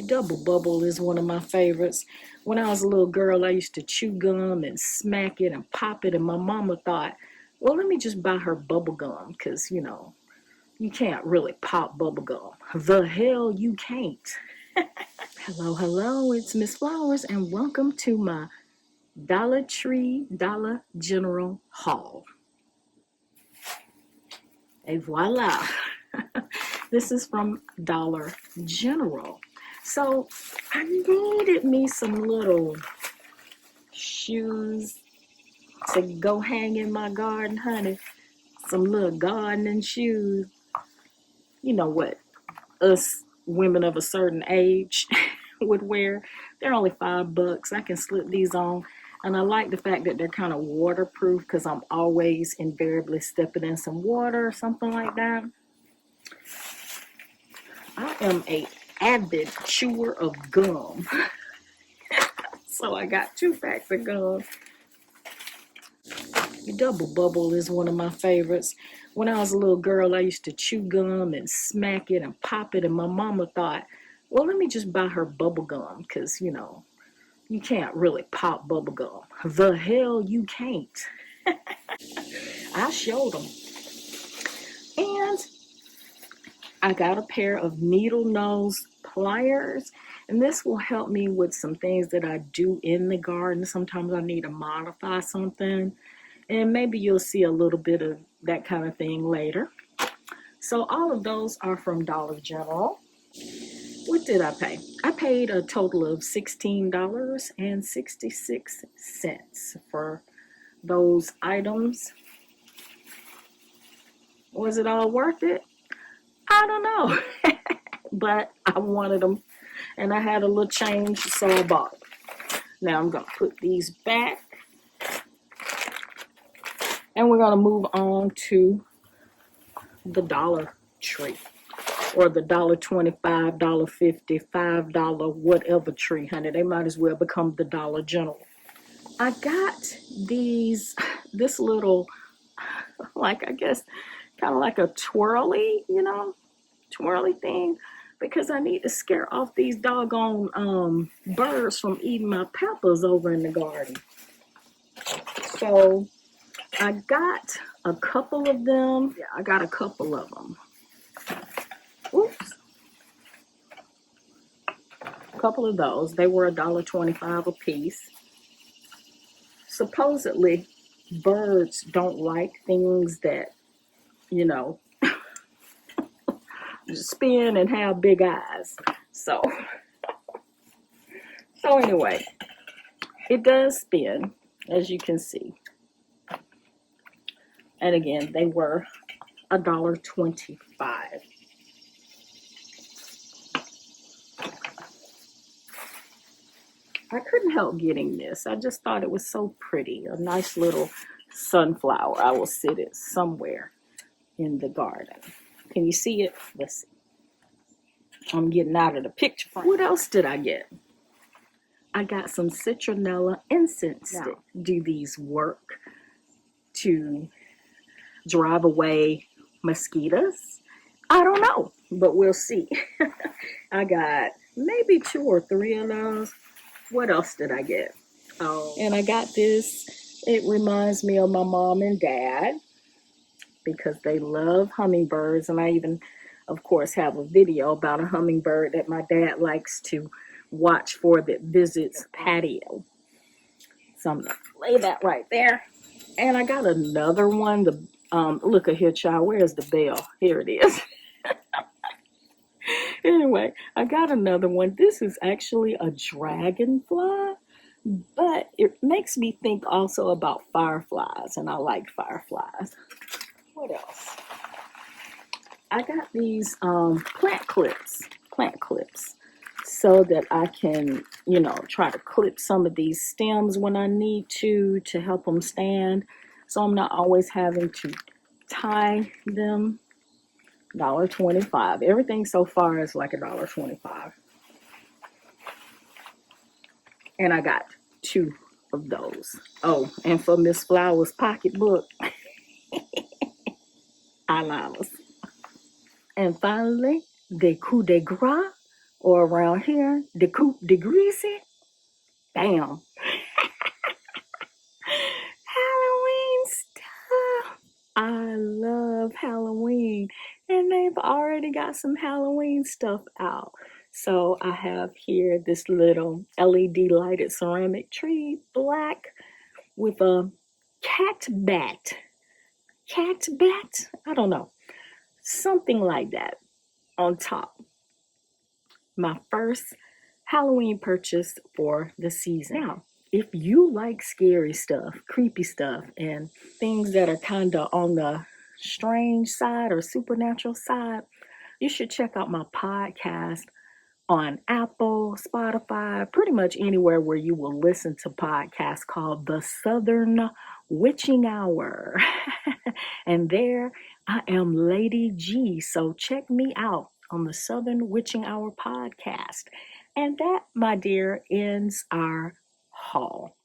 Double bubble is one of my favorites. When I was a little girl, I used to chew gum and smack it and pop it, and my mama thought, well, let me just buy her bubble gum because, you can't really pop bubble gum. The hell you can't. Hello, hello, it's Miss Flowers, and welcome to my Dollar Tree Dollar General haul. Et voila. This is from Dollar General. So I needed me some little shoes to go hang in my garden, honey. Some little gardening shoes. You know what us women of a certain age would wear. They're only $5. I can slip these on. And I like the fact that they're kind of waterproof because I'm always invariably stepping in some water or something like that. I am a avid chewer of gum. So I got 2 packs of gum. Double bubble is one of my favorites. When I was a little girl, I used to chew gum and smack it and pop it, and my mama thought, well, let me just buy her bubble gum because, you can't really pop bubble gum. The hell you can't. I showed them. And I got a pair of needle nose pliers, and this will help me with some things that I do in the garden. Sometimes I need to modify something, and maybe you'll see a little bit of that kind of thing later. So all of those are from Dollar General. What did I pay? I paid a total of $16.66 for those items. Was it all worth it? I don't know. But I wanted them, and I had a little change, so I bought them. Now I'm going to put these back, and we're going to move on to the Dollar Tree, or the $1.25, $1.50, $5, whatever tree, honey. They might as well become the Dollar General. I got this little, like, I guess, kind of like a twirly, twirly thing, because I need to scare off these doggone birds from eating my peppers over in the garden. So I got a couple of them. Yeah, I got a couple of them. Oops. A couple of those. They were $1.25 a piece. Supposedly, birds don't like things that, spin and have big eyes. So anyway, it does spin, as you can see. And again, they were $1.25. I couldn't help getting this. I just thought it was so pretty. A nice little sunflower. I will sit it somewhere in the garden. Can you see it? Let's see. I'm getting out of the picture frame. What else did I get? I got some citronella incense stick. Do these work to drive away mosquitoes? I don't know, but we'll see. I got maybe 2 or 3 of those. What else did I get? Oh, and I got this. It reminds me of my mom and dad because they love hummingbirds, and I even, of course, have a video about a hummingbird that my dad likes to watch for that visits Patio. So I'm gonna lay that right there. And I got another one. Look at here, child. Where's the bell? Here it is. Anyway, I got another one. This is actually a dragonfly, but it makes me think also about fireflies, and I like fireflies. What else? I got these plant clips, so that I can, try to clip some of these stems when I need to help them stand. So I'm not always having to tie them. $1.25. Everything so far is like $1.25. And I got 2 of those. Oh, and for Miss Flowers' pocketbook, eyeliners. And finally, the coup de grace, Or around here, the coupe de greasy. Bam. Halloween stuff. I love Halloween. And they've already got some Halloween stuff out. So I have here this little LED lighted ceramic tree, black, with a cat bat. Cat bat? I don't know. Something like that on top. My first Halloween purchase for the season. Now, if you like scary stuff, creepy stuff, and things that are kind of on the strange side or supernatural side, you should check out my podcast on Apple, Spotify, pretty much anywhere where you will listen to podcasts, called The Southern Witching Hour. And there I am, Lady G. So check me out on the Southern Witching Hour podcast. And that, my dear, ends our haul.